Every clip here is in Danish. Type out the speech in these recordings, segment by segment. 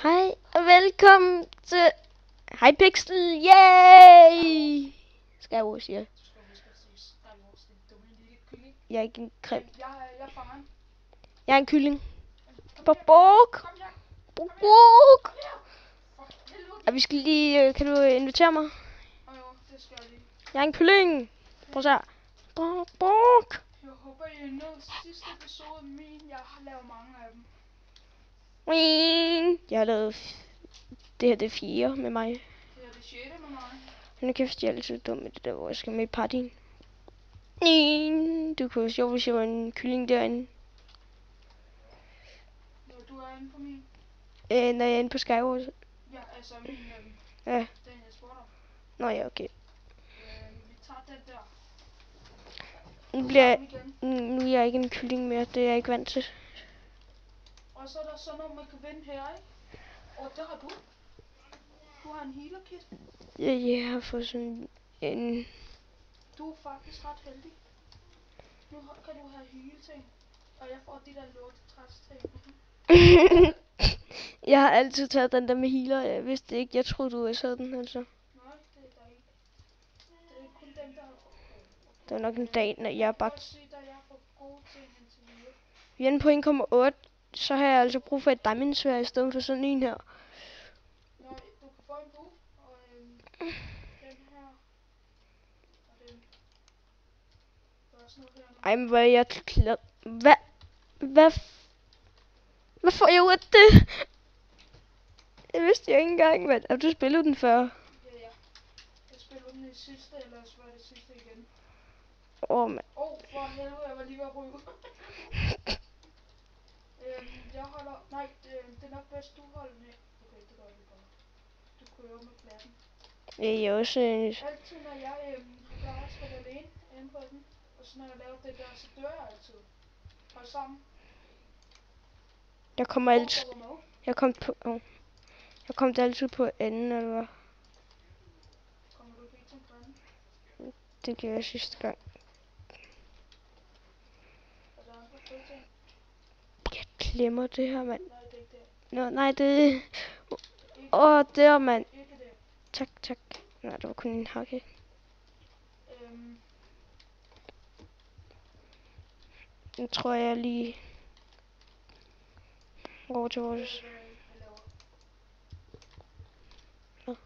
Hej og velkommen til Hypixel. Yay! Skal jeg jo sige. Jeg er ikke en krim. Jeg er en kylling. Bok. Bok. Og vi skal lige... Kan du invitere mig? Jeg er en kylling. Prøv at se her. Bok. Jeg håber, I nåede sidste episode min. Jeg har lavet mange af dem. Jeg har lavet... Det her det er 4 med mig. Det er det 6. med mig. Nu kæft, jeg er altid dum med det der, hvor jeg skal med i partyen. Du kunne jo sjovt, hvis jeg var en kylling derinde. Når du er inde på min? Når jeg er inde på Skywars. Ja, altså min Ja. den jeg spurgte om. Nå ja, okay. Vi tager den der. Nu er jeg ikke en kylling mere, det er jeg ikke vant til. Og så er der sådan noget, man kan vinde her, ikke? Og det har du. Du har en healer kit. Jeg har fået sådan en... Du er faktisk ret heldig. Nu kan du have heal ting. Og jeg får de der lortetræs ting. Jeg har altid taget den der med healer, jeg vidste ikke, jeg troede du også havde den, altså. Nej, det er der ikke. Det er kun dem, der har... Det var nok en dag, når jeg bare... Vi er inde på 1,8, så har jeg altså brug for et diamondsværd i stedet for sådan en her. Nå, du kan få en bue, og den her, og den. Der er også noget her. Ej, men hvor er jeg glad. Hvad får jeg ud af det? Jeg vidste jeg ikke engang, hvad... Har du spillet den før? Ja. Jeg spillede den i sidste, eller så var det sidste igen. Mand. For helvede, jeg var lige ved at ryge. Jeg holder... Nej, det er nok bedst, du holder med. Okay, det gør vi bare. Du kører med pladsen. Jeg er også... Altid når jeg plejer at spille alene inde på den, og så når jeg laver det der, så dør jeg altid. Hold sammen. Jeg kommer altid... Jeg kom altid på anden, eller hvad? Kommer du ikke til på anden? Det gjorde jeg sidste gang. Er der andre fede ting? Jeg glemmer det her, mand. Nej, det er ikke det. Nå, nej, det... der, mand. Tak. Nej, det var kun en hakke. Nu tror jeg lige... over til vores... Jeg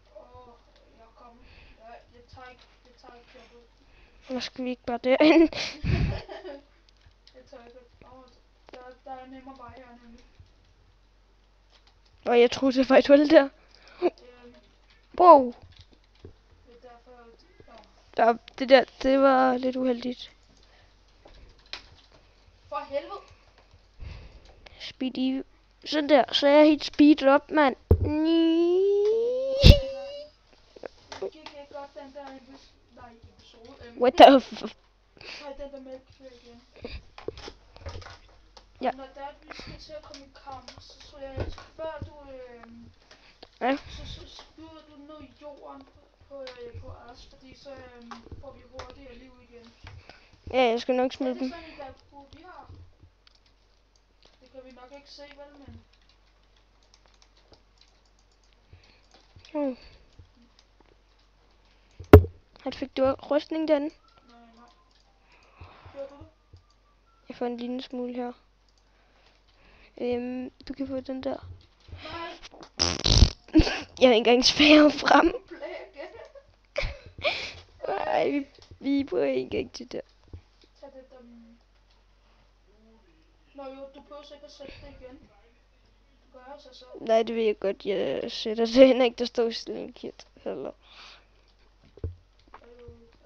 tager ikke jobbet. Hvor skal vi ikke bare derind? Jeg tager ikke... Der er nemmere vej her nemlig. Og jeg troede, det var et hul der. Wow. Det er derfor... Det var lidt uheldigt. For helvede! Speedy. Sådan der, så er jeg helt speedet op, mand. Det gik ikke godt den der episode. What the f... Nej, den der mælkefyr igen. Ja. Når der vi skal til at komme i kamp, så jeg før du ja. så spyder du ned i jorden på os, fordi så får vi hurtigere liv igen. Ja, jeg skal nok smide dem. Det er sådan en der bue vi har. Det kan vi nok ikke se, vel, men... Fik du rustning den? Nej. Gjorde du det? Jeg får en lille smule her. Du kan få den der. Nej. Jeg har ikke engang spæret frem. Nej, vi bruger ikke engang til det. Tag det der... Nå jo, du behøver ikke at sætte det igen. Du gør også så. Nej, det ved jeg godt. Jeg sætter det hen, ikke der står slinket. Heller. Er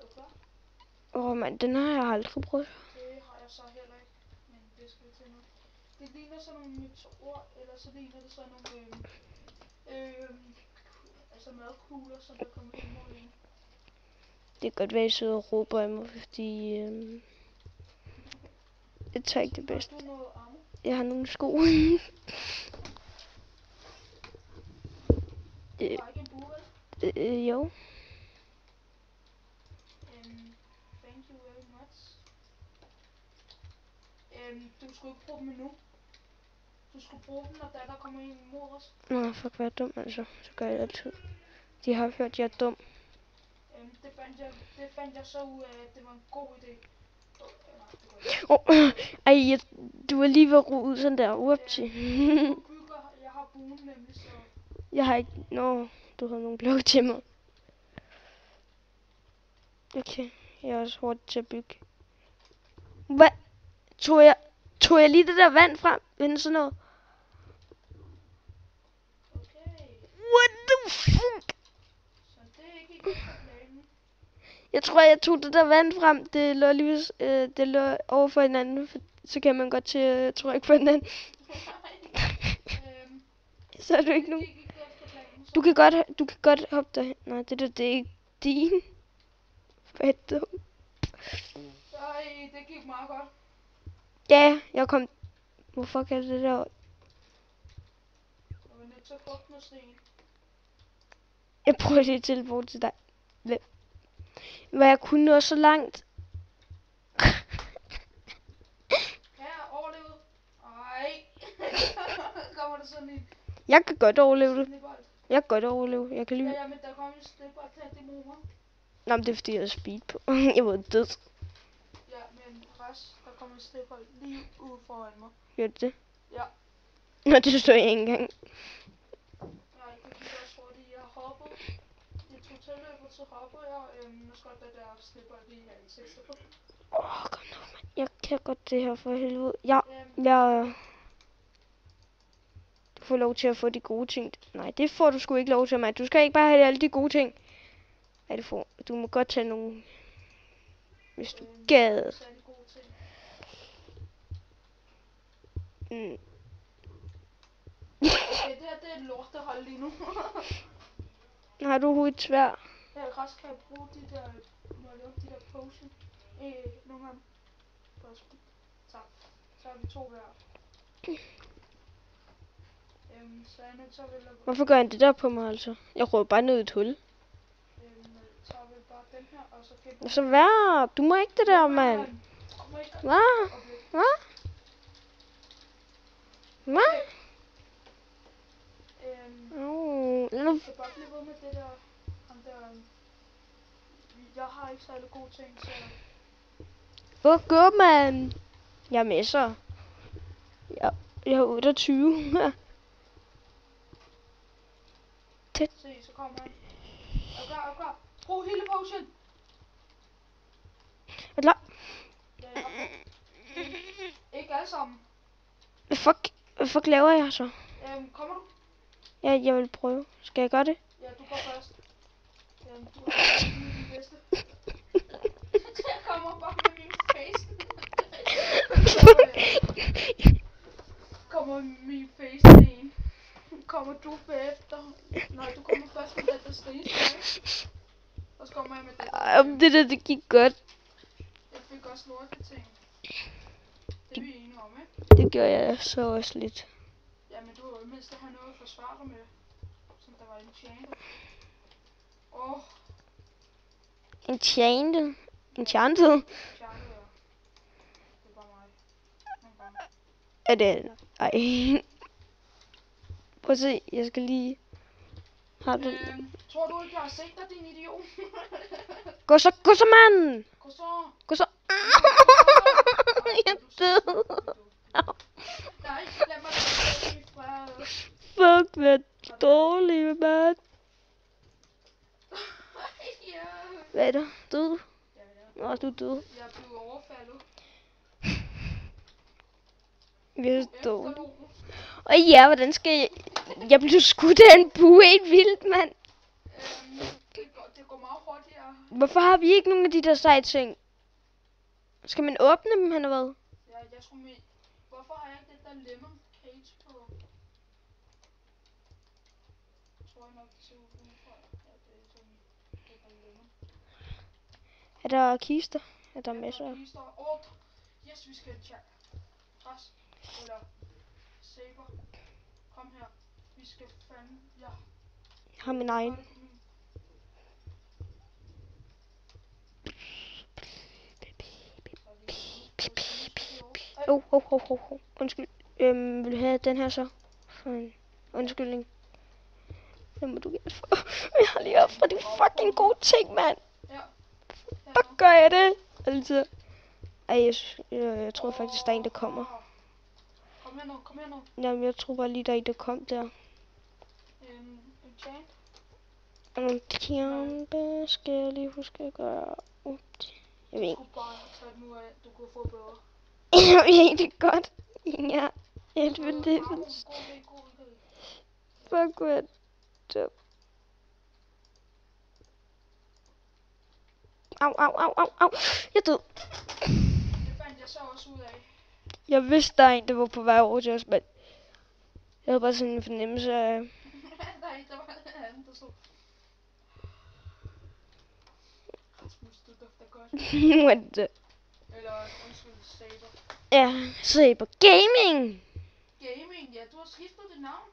du klar? Mand, den har jeg aldrig prøvet. Det har jeg så heller ikke, men det skal vi til nu. Det ligner sådan nogle meteorer, eller så ligner det sådan nogle altså madkugler, som der kommer ind mod en. Det kan godt være, at I sidder og råber af mig, fordi jeg tager ikke det bedste. Har du noget arme? Jeg har nogle sko. Du har ikke en bue, vel? Jo. Thank you very much. Du skulle ikke bruge dem endnu. Du skulle bruge dem, når der kommer en mod os. Nå, fuck, hvad er dum, altså. Så gør jeg altid. De har hørt, jeg er dum. Det fandt jeg så ud af, at det var en god idé. Nej, det går ikke. Du var lige ved at rude ud sådan der. Whoopsie. Jeg har buen nemlig, så... Jeg har ikke... Nå, du har nogle blokke til mig. Okay, jeg er også hurtigt til at bygge. Hvad? Tog jeg lige det der vand frem? Vend sådan noget. Okay. What the fuck? Så det er ikke igen på planen. Jeg tror, jeg tog det der vand frem. Det lå lige det lå over for hinanden. Så kan man godt til at trykke på hinanden. Så er du ikke nogen. Du kan godt hoppe derhen. Nej, det er ikke din. Hvad dum. Ej, det gik meget godt. Ja, jeg kom... Hvorfor kan det der? Jeg var nødt til at få noget sten. Jeg prøver lige at teleporte til dig. Hvad jeg kunne nå så langt. Her, overlevet. Ej. Kommer der sådan en... Jeg kan godt overleve det. snebold? Jeg kan godt overleve. Jeg kan lige... Ja, men der kommer en snebold til, det må mig. Nå, men det er fordi, jeg har speed på. Jeg var død. Ja, men der kommer en snebold lige ude foran mig. Gør det? Ja. Nå, det står jeg ikke engang. Nej, det gik også hurtigt. Jeg hoppede. Jeg tog tilløbet, så hoppede jeg. Nu skal der snebold lige i ansigtet på. Kom nu, mand. Jeg kan godt det her for helvede. Jeg du får lov til at få de gode ting. Nej, det får du sgu ikke lov til, mand. Du skal ikke bare have alle de gode ting. Hvad du får. Du må godt tage nogle, hvis du gad. Okay, det her det er et lortehold lige nu. Har du overhovedet svær? Ja, græs kan jeg bruge de der, når jeg laver de der potion. Nogle gange. Tak. Så har vi 2 hver. Så er jeg nødt til at vælge... Hvorfor gør han det der på mig, altså? Jeg råber bare ned i et hul. Så har vi bare den her, og så kan Så hvad? Du må ikke det der, mand. Hvad? Hvad? Hvad? Jeg kan bare blive ved med det der... Jeg har ikke særlig gode ting, så... Hvor går man? Jeg er messer. Jeg er 28. Tæt. Se, så kommer han. Er du klar? Brug hele potion. Er du klar? Ja, ikke alle sammen. Hvad fuck laver jeg så? Kommer du? Ja, jeg vil prøve. Skal jeg gøre det? Ja, du går først. Du er den bedste. Jeg kommer bare med min face. Kommer min face med en. Kommer du bagefter? Nej, du kommer først med det der sten. Og så kommer jeg med det. Det der, det gik godt. Jeg fik også lorte ting. Det er vi enige om, ikke? Det gør jeg så også lidt. Ja, men du har jo mindst at have noget at forsvare dig med. Som der var enchanted. Enchanted? Enchanted, ja. Det er bare mig. Nogle gange. Er det... Ej. Prøv at se, jeg skal lige... Har du... Tror du ikke, jeg har set dig, din idiot? Gå så, mand! Gå så. Jeg er død. Nej, lad mig da fra... Fuck, hvad dårlig, mand. Hvad er der? Død? Nå, du er død. Jeg blev overfaldet. Vi er død. Og ja, hvordan skal jeg... Jeg blev skudt af en bue helt vildt, mand. Det går meget hurtigere. Hvorfor har vi ikke nogen af de der seje ting? Skal man åbne dem, eller hvad? Ja, jeg skulle med... Hvorfor har jeg ikke det der lemon cage på? Jeg tror nok, det ser ud fra. Ja, det er sådan... Det er lemon. Er der kister? Er der masser? Der er kister. Yes, vi skal tjekke. Græs. Eller... Saber. Kom her. Vi skal fandme... Ja. Jeg har min egen. Undskyld. Vil du have den her så? For en undskyldning. Den må du gerne få. Jeg har lige offret de fucking gode ting, mand. Ja. Fuck gør jeg det? Altså. Ej, jeg tror faktisk, der er en, der kommer. Kom her nu, kom her nu. Jamen, jeg tror bare lige, der er en, der kom der. Enchant. Og nogle kæmpe skal jeg lige huske at gøre. Jeg ved Du ikke. skulle bare tage den nu af. Du kunne få bedre. Jeg ved det godt. Ja, helt vildt det. God idé. Fuck, hvor er det dumt. Au. Jeg er død. Det fandt jeg så også ud af. Jeg vidste, der er en, der var på vej over til os, men jeg havde bare sådan en fornemmelse af... Nej, der var en anden, der stod. Rasmus, du dufter godt. What? Eller undskyld, Saber. Ja, Saber Gaming! Gaming, ja, du har skiftet dit navn.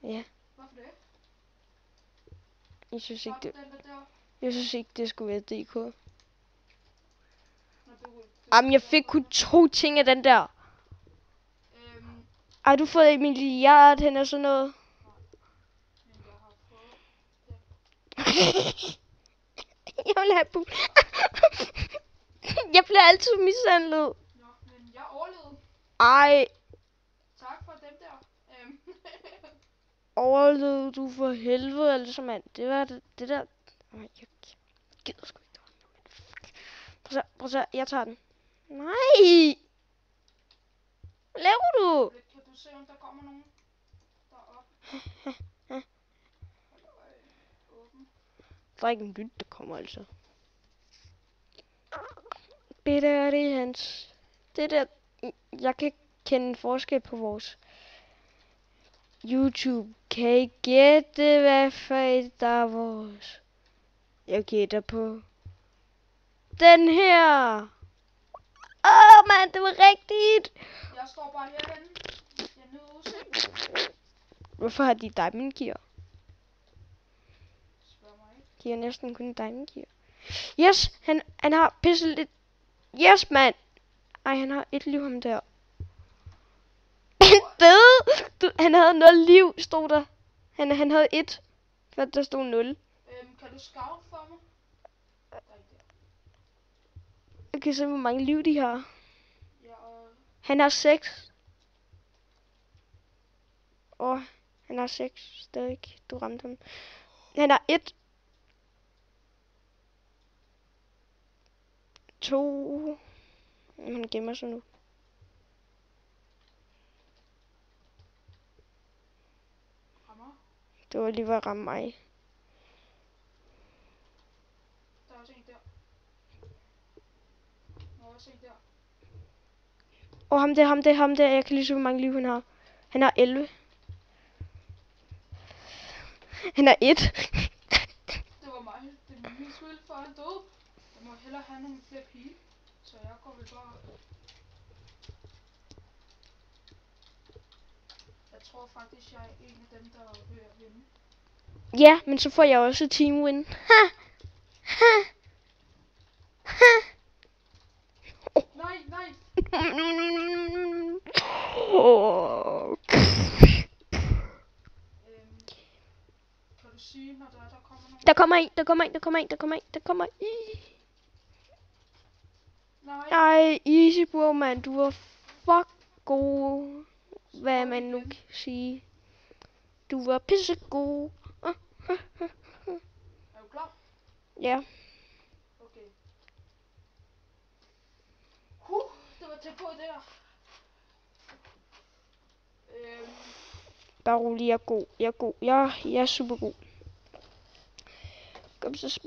Ja, Hvorfor det? jeg synes Så ikke, det, den der. jeg synes ikke, det skulle være DK. Når du Jamen, jeg fik kun 2 ting af den der. Har du fået en milliard hen og sådan noget? Men jeg har fået Jeg vil have bul. Jeg bliver altid mishandlet. Nå, men jeg overlevede. Ej, Tak for dem der. overlevede du for helvede, altså mand. Det var det der. Ej, jeg gider sgu ikke. Prøv at se, jeg tager den. Nej! Hvad laver du? Kan du se, om der kommer nogen deroppe? Åben. Der er ikke en lyd, der kommer altså. Det der, det er hans. Det der, jeg kan kende forskel på vores YouTube. Kan I gætte, hvad fag der er vores? Jeg gætter på den her. Mand, det var rigtigt. Jeg står bare herhenne. Jeg nyder udsigten. Hvorfor har de diamond gear? Spørg mig ikke. De har næsten kun diamond gear. Yes, han har pisse lidt. Yes, mand. Ej, han har et liv ham der. Han døde. Han havde 0 liv, stod der. Han havde 1, for der stod 0. Kan du scout for mig? Jeg kan se, hvor mange liv de har. Ja, Han har 6. Han har 6 stadig. Du ramte ham. Han har 1. 2. Han gemmer sig nu. rammer. Det var lige ved at ramme mig. Der er også en der. Der er også en der. Ham der. Jeg kan lige se, hvor mange liv han har. Han har 11. Han har 1. Det var mig. Det er min skyld, for han døde. Jeg må hellere have nogle flere pile. Så jeg går vel bare... Jeg tror faktisk, jeg er en af dem, der er ved at vinde. Ja, men så får jeg også team win. Ha! Nej. Kan du sige, når der kommer nogen? Der kommer en. Nej. Ej, easy bro, mand. Du var fuck god. Hvad man nu kan sige. Du var pissegod. Er du klar? Ja. Okay. Det var tæt på der. Bare rolig, jeg er god. Jeg er super god. Kom så.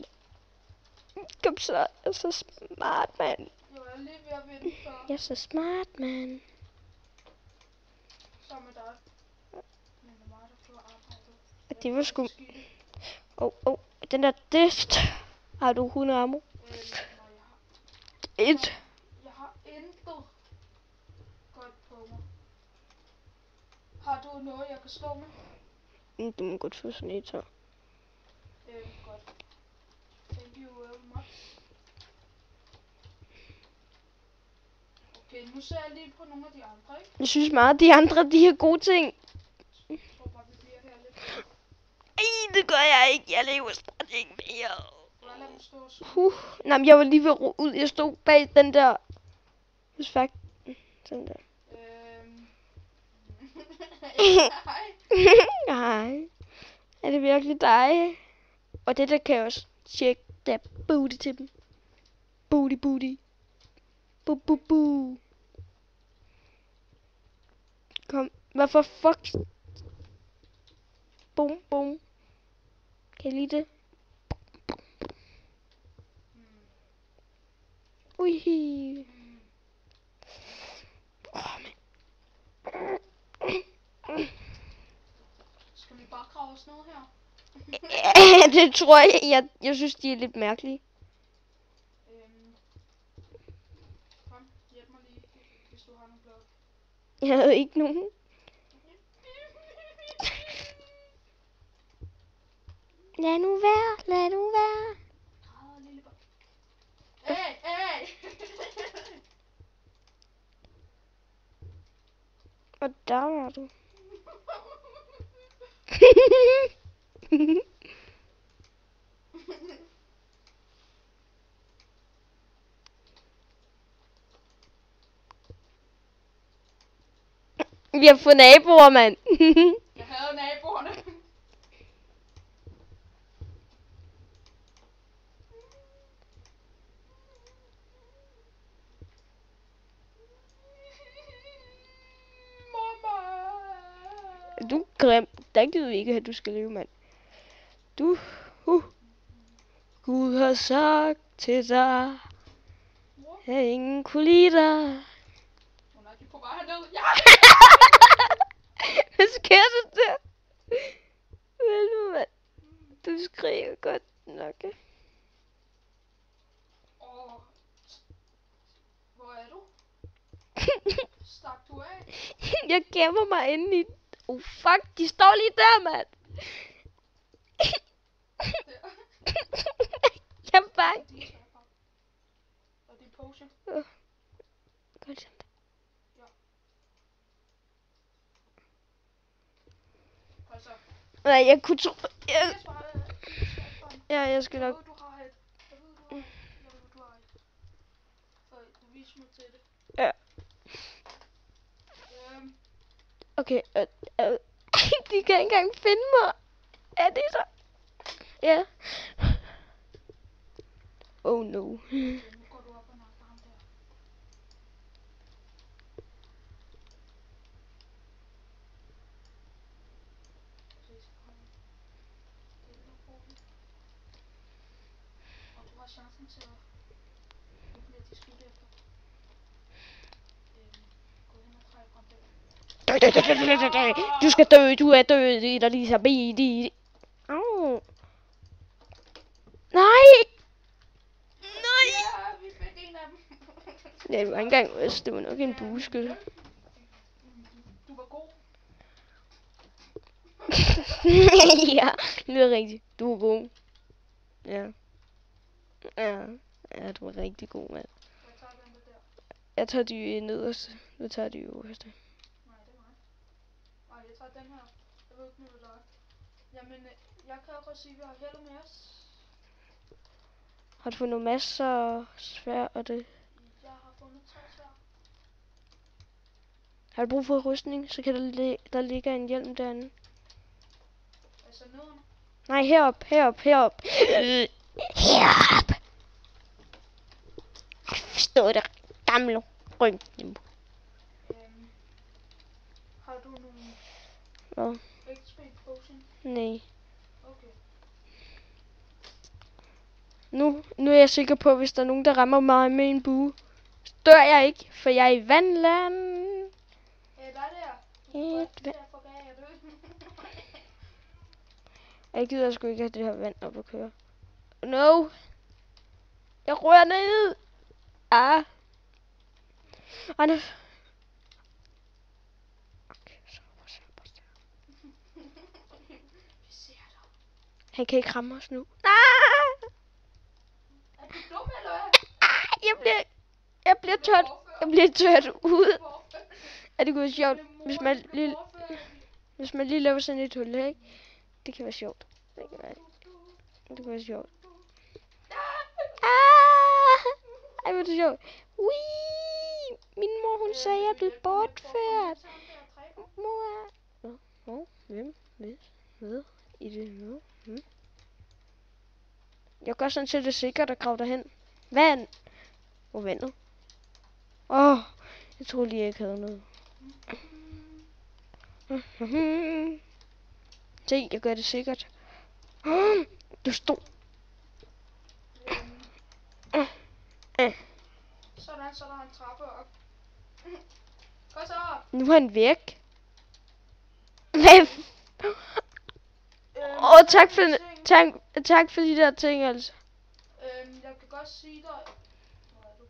Jeg er så smart, mand. Jeg var lige ved at vinde før. Jeg er så smart, mand. Sammen med dig. Men det er mig, der får arbejdet. Det var sgu... Den der dift. Har du 100 ammo? Nej, Et. jeg har intet godt på mig. Har du noget, jeg kan slå med? Du må godt få sådan et så. Godt. Thank you very much. Okay, nu ser jeg lige på nogle af de andre, ikke? Jeg synes meget, de andre, de har gode ting. Jeg tror bare, vi bliver her lidt. Ej, det gør jeg ikke. Jeg lever snart ikke mere. Bare lad dem stå og skyde. Nej, men jeg var lige ved at ro ud. Jeg stod bag den der. Hvis faktisk. Sådan der. Hej. Nej. Er det virkelig dig? Og det der kan jeg også tjekke. Der er booty til dem. Booty, booty. Bu, bu, bu. Kom. Hvad for fuck? Boom, boom. Kan I lide det? Ui. Skal vi bare grave os ned her? Det tror jeg. Jeg synes, de er lidt mærkelige. Kom, hjælp mig lige, hvis du har nogle blad. Jeg havde ikke nogen. Lad nu være, lad nu være. Lille barn. Hey! Og der var du. Vi har fået naboer, mand. Jeg havde naboerne. Du er grim. Der gider vi ikke, at du skal leve, mand. Du. Gud har sagt til dig, at ingen kunne lide dig. Hun er de på vej herned. Ja! Hvad sker der der? Vel nu, mand. Du skriver godt nok. Hvor er du? Stak du af? Jeg gemmer mig inde i... Oh fuck, de står lige der, mand. Jeg er bange. Og det er potion. Godt sådan. Ja. Hold så. Nej, jeg kunne tro... Jeg Ja, jeg skal nok... Jeg ved, du har et. Du viser mig til det. Ja. Okay, de kan ikke engang finde mig. Er det så? Ja. Oh no. Nu går du op og nakker ham der. Og du har chancen til at... Nu bliver de skudt efter. Gå hen og træk ham der. Du skal dø, du er død, der Lisa Bidi. Au. Nej! Nej! Ja, vi fik en af dem. Ja, det var ikke engang os, det var nok en buske. Du var god. Ja, det er rigtigt. Du var god. Ja. Ja, du var rigtig god, mand. Jeg tager den der. Jeg tager de nederste. Du tager de øverste. Nej, det er mig. Nej, jeg tager den her. Jeg ved ikke, nu det er. Jamen, jeg kan også sige, at vi har held med os. Har du fundet masser svær og det? Jeg har fundet 3 svær. Har du brug for rustning, så kan der ligger en hjelm derinde. Altså nederne. Nej, herop. Herop. Stå der, gamle røntgen. Har du nogle Hvad? XP potion? Nej. Okay. Nu er jeg sikker på, at hvis der er nogen, der rammer mig med en bue, så dør jeg ikke, for jeg er i vandland. Der der. Du er til at forgage at dø. Jeg gider sgu ikke have det her vand op at køre. No! Jeg rører ned! Ah! Ej, nu... Okay, så. Vi ser dig. Han kan ikke ramme os nu. Ah! Er du dum eller hvad? Jeg bliver tørt. Jeg bliver tørt ud. Hvorfor? Ja, det kunne være sjovt, Min mor, hvis man det lige, hvorfor? hvis man lige laver sådan et hul, ikke? Det kan være sjovt. Det kan være sjovt. Ah! Ej, hvor er det sjovt. Wii! Min mor, hun sagde, at jeg blev bortført. Mor. Hvem? Ved? I det nu? Jeg gør sådan, så det er sikkert at grave derhen. Vand! Hvor vandet? Jeg troede lige, jeg ikke havde noget. Se, jeg gør det sikkert. Du stod. Sådan, så er der en trappe op. Kom så. Nu er han væk. Hvad? Tak for de der ting, altså. Jeg kan godt sige dig. Hvor er du?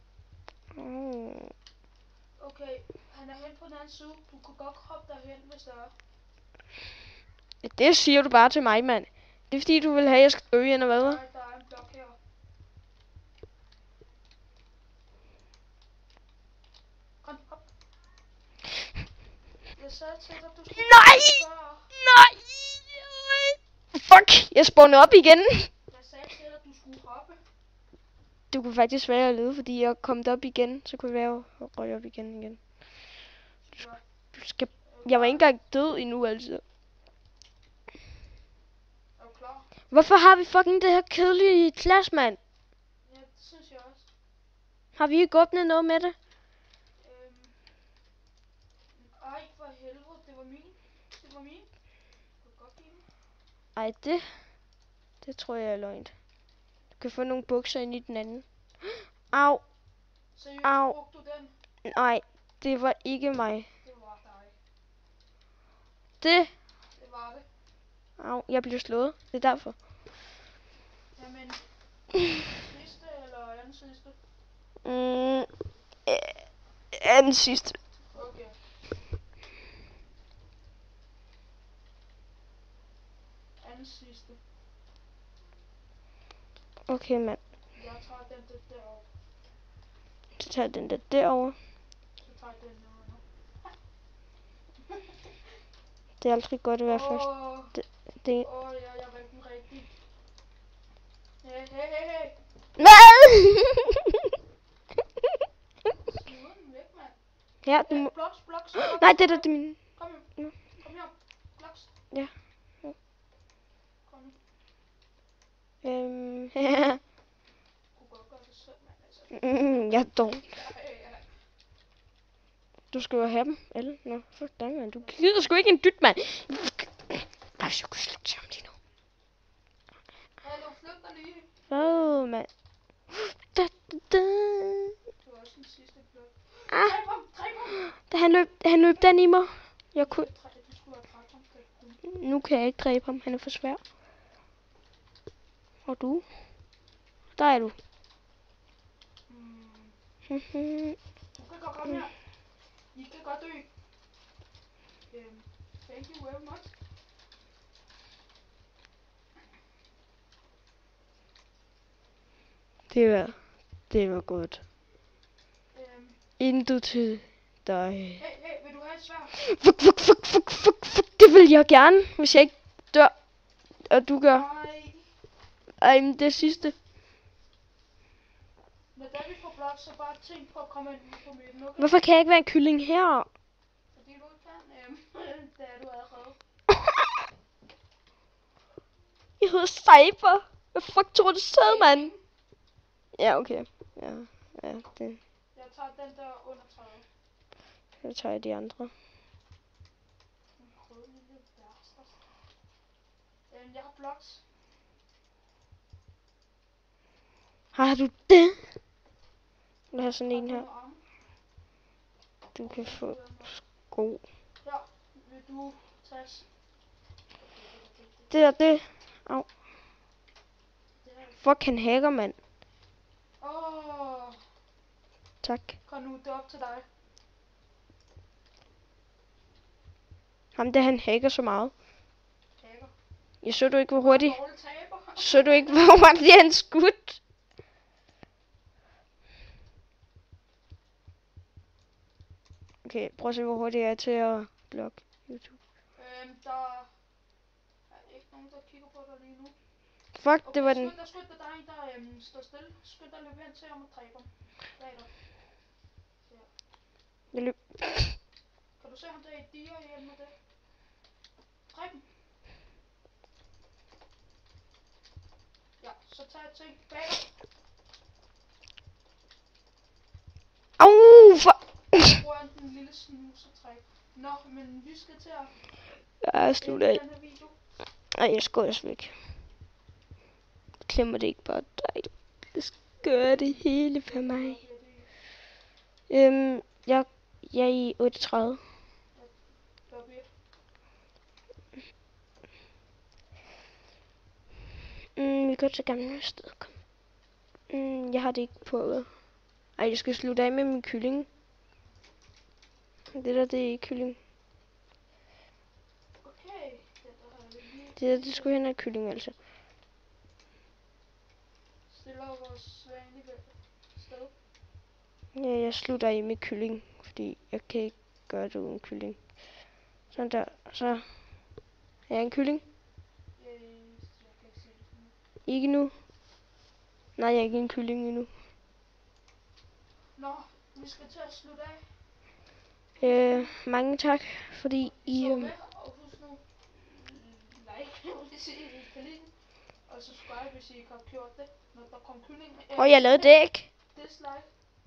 Okay, han er hen på den anden side. Du kan godt hoppe derhen, hvis der er. Det siger du bare til mig, mand. Det er fordi, du vil have, at jeg skal dø, eller hvad? Nej, der er en blok her. Kom, hop. Jeg sagde til dig, du skulle... Nej! Fuck! Jeg spawnede op igen. Jeg sagde til dig, du skulle hoppe. Det kunne faktisk være at lede, fordi jeg kom op igen. Så kunne det være at røge op igen. Du skal... Jeg var ikke engang død endnu, altså. Er du klar? Hvorfor har vi fucking det her kedelige klasse, mand? Ja, det synes jeg også. Har vi ikke åbnet noget med det? Ej, for helvede, det var min. Det var min. Du kan godt give den. Ej, det tror jeg er løgnt. Du kan få nogle bukser ind i den anden. Au. Seriøst, Au. brugte du den? Nej, det var ikke mig. Det var dig. Det. Det var det. Au, jeg blev slået. Det er derfor. Jamen, sidste eller anden sidste? Den sidste. Okay. Anden sidste. Okay, mand. Jeg tager den der derovre. Så tager den der derovre. Så tager jeg den derovre. Det er aldrig godt at være først. Det. Jeg er rigtig. Hey. Hvad? Smid den væk, mand. Ja, du må... Bloks. Nej, det er min... Kom her. Bloks. Ja. Kom nu. Ja. Du kunne godt gøre det selv, mand. Altså. Jeg er dog. Ja. Du skal jo have dem alle. Nå, fuck dig, mand. Du gider sgu ikke en dyt, mand. Nej, så kunne slå til ham lige nu. Hallo, flyt dig lige. Hvad, mand? Da. Det var også den sidste blok. Dræb ham. Da han løb den i mig. Jeg kunne... Du skulle have dræbt ham. Nu kan jeg ikke dræbe ham. Han er for svær. Og du? Der er du. Du kan godt komme her. I kan godt dø. Thank you very much. Det var godt. Intet til dig. Hey, vil du have et sværd? Fuck. Det vil jeg gerne, hvis jeg ikke dør. Og du gør. Nej. Ej, men det sidste. Når da vi får blot, så bare tænk på at komme ind på midten, okay? Hvorfor kan jeg ikke være en kylling her? Fordi du ikke kan. Det er du allerede. Jeg hedder Cyber. Hvad fuck tror du sad, mand? Ja, okay. Ja, det. Jeg tager den der under tøjet. Så tager jeg de andre. En rød lille bærster. Jeg har bloks. Har du det? Jeg har sådan en her. Du kan få sko. Ja, vil du tage? Det er det. Au. Fuck, han hacker, mand. Tak. Kom nu, det er op til dig. Ham der, han hacker så meget. Hacker. Jeg så du ikke, hvor hurtigt. Taber. Så du ikke, hvor hurtigt han skudt. Okay, prøv at se, hvor hurtigt jeg er til at lukke YouTube. Der er ikke nogen, der kigger på dig lige nu. Fuck, Okay, det var den. skynd dig, der er en, der står stille. Skynd dig at løbe hen til ham og dræbe ham. Bag dig. Der. Jeg løb. Kan du se ham der i diger ihjel med det? Dræb dem. Ja, så tag et ting bag dig. Au, for... Bruger han den lille snusetræk. Nå, men vi skal til at Jeg slutter af. den her video. Ej, jeg skal også væk. Klemmer det ikke bare dig. Det skal gøre det hele for mig. Jeg er i 38. Vi går til gamle sted. Jeg har det ikke på. Ej, jeg skal slutte af med min kylling. Det er ikke kylling. Okay, Det skulle hen af kylling, altså. Stiller vores svane sted. Ja, jeg slutter af med kylling, fordi jeg kan ikke gøre det uden kylling. Sådan der, så er jeg en kylling. Jeg kan ikke se det nu. Ikke nu. Nej, jeg er ikke en kylling endnu. Nå, vi skal til at slutte af. Mange tak, fordi I... så med, og husk nu, like, hvis I kan lide den, og subscribe, hvis I ikke har gjort det, når der kommer kylling. Og jeg lavede dæk. Dislike,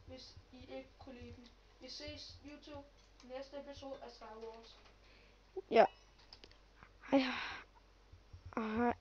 hvis I ikke kunne lide den. Vi ses YouTube næste episode af Star Wars. Ja. Hej. Hej.